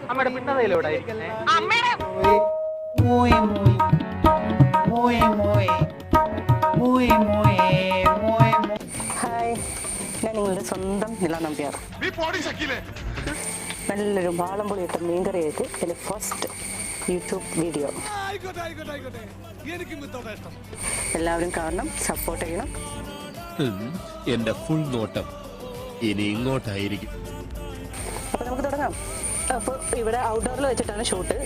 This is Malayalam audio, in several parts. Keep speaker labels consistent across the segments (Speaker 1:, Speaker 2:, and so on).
Speaker 1: അമ്മയുടെ പിന്നതയിലൂടെ
Speaker 2: ഹായ്, ഞാൻ നിങ്ങളുടെ സ്വന്തം നില നമ്പ്യാർ. നല്ലൊരു വാളംപൊളി ഇട്ട മീൻകറിയായിട്ട് എൻ്റെ ഫസ്റ്റ് യൂട്യൂബ് വീഡിയോ. എല്ലാവരും കാണണം, സപ്പോർട്ട് ചെയ്യണം.
Speaker 3: എന്റെ ഫുൾ നോട്ടം ഇനി ഇങ്ങോട്ടായിരിക്കും.
Speaker 2: അപ്പോൾ നമുക്ക് തുടങ്ങാം. അപ്പോൾ ഇവിടെ ഔട്ട്ഡോറിൽ വെച്ചിട്ടാണ് ഷൂട്ട്,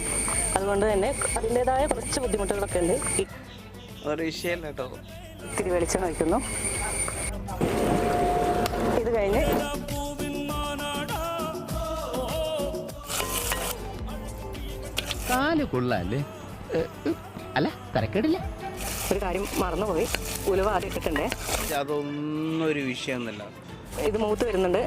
Speaker 2: അതുകൊണ്ട് തന്നെ അതിൻ്റെതായ കുറച്ച് ബുദ്ധിമുട്ടുകളൊക്കെ ഉണ്ട്.
Speaker 1: ഒരു വിഷയം കേട്ടോ.
Speaker 2: ഇത്തിരി വെളിച്ചം വയ്ക്കുന്നു. ഇത് കഴിഞ്ഞ്
Speaker 3: കാല് കൊള്ളാല്ലേ? അല്ല, തരക്കേടില്ല.
Speaker 2: ഒരു കാര്യം മറന്നുപോയി, ഉലുവ ആദ്യം ഇട്ടിട്ടുണ്ടേ.
Speaker 1: അതൊന്നും ഒരു വിഷയമൊന്നുമില്ല.
Speaker 2: ഇത് മൂത്ത് വരുന്നുണ്ട്.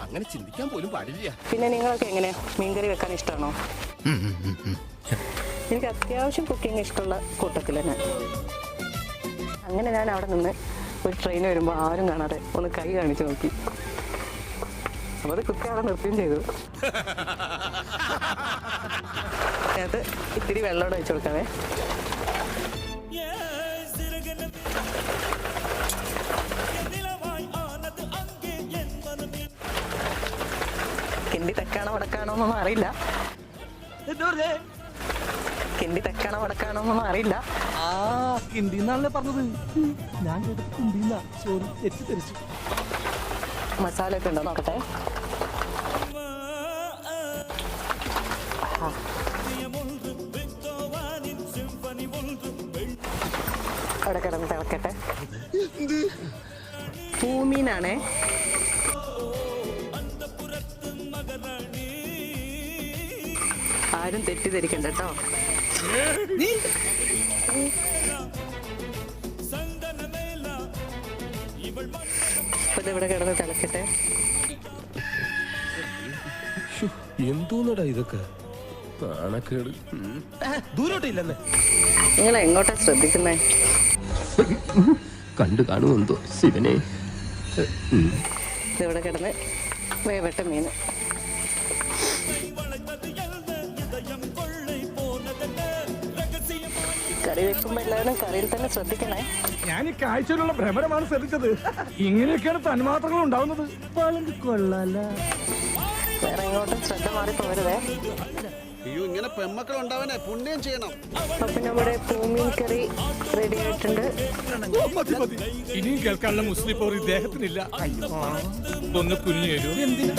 Speaker 3: അങ്ങനെ ചിന്തിക്കാൻ പോലും പാടില്ല.
Speaker 2: പിന്നെ നിങ്ങൾക്ക് എങ്ങനെ മീൻകറി വെക്കാൻ ഇഷ്ടമാണോ? എനിക്ക് അത്യാവശ്യം കുക്കിംഗ് ഇഷ്ടമുള്ള കൂട്ടത്തിൽ തന്നെ. അങ്ങനെ ഞാൻ അവിടെ നിന്ന് ഒരു ട്രെയിൻ വരുമ്പോൾ ആരും കാണാതെ ഒന്ന് കൈ കാണിച്ച് നോക്കി. അപ്പോൾ അത് കുത്തി നിർത്തുകയും ചെയ്തു. അതിനകത്ത് ഇത്തിരി വെള്ളമോടെ വെച്ച് കൊടുക്കാവേ. കിണ്ടി തെക്കാണോ വടക്കാണോ എന്നൊന്നും അറിയില്ല. കിണ്ടി തെക്കാണോ വടക്കാണോ എന്നൊന്നും അറിയില്ല.
Speaker 4: കിണ്ടി എന്നാണല്ലേ പറഞ്ഞത്? ഞാൻ കേട്ടത് കിണ്ടിന്നാ. സോറി, തെറ്റിദ്ധരിച്ചു.
Speaker 2: മസാല ഒക്കെ ഉണ്ടോ നോക്കട്ടെ. അവിടെ കിടന്ന് തിളക്കട്ടെ. പൂമീനാണേ. ആരും തെറ്റിദ്ധരിക്കണ്ട കേട്ടോ. ഇവിടെ കിടന്ന് തിളക്കട്ടെ.
Speaker 3: എന്തോന്നടാ ഇതൊക്കെ? നാണക്കേട്.
Speaker 4: ദൂരോട്ടില്ലെന്നേ.
Speaker 2: നിങ്ങൾ എങ്ങോട്ടാ ശ്രദ്ധിക്കുന്നേ?
Speaker 3: കണ്ടു കാണുമെന്തോ ശിവനെ.
Speaker 2: ഇവിടെ കിടന്ന് വേവട്ട മീൻ. കറി വെക്കുമ്പോ എല്ലാവരും കറിയിൽ തന്നെ ശ്രദ്ധിക്കണേ.
Speaker 4: ഞാൻ ഈ കാഴ്ചയിലുള്ള ഭ്രമരമാണ് ശ്രദ്ധിച്ചത്. ഇങ്ങനെയൊക്കെയാണ് തന്മാത്രകൾ ഉണ്ടാവുന്നത്. കൊള്ളാല.
Speaker 2: വേറെ എങ്ങോട്ടും ശ്രദ്ധ മാറി പോകരുതേ.
Speaker 5: ഇങ്ങനെ പെമ്മക്കൾ ഉണ്ടാവാനേ പുണ്യം ചെയ്യണം.
Speaker 2: അപ്പൊ നമ്മുടെ പൂമീൻ കറി റെഡി ആയിട്ടുണ്ട്.
Speaker 4: ഇനിയും കേൾക്കാനുള്ള മുസ്ലിം പോർ ഇദ്ദേഹത്തിനില്ല. ഒന്ന് കുഞ്ഞു എന്തിനാ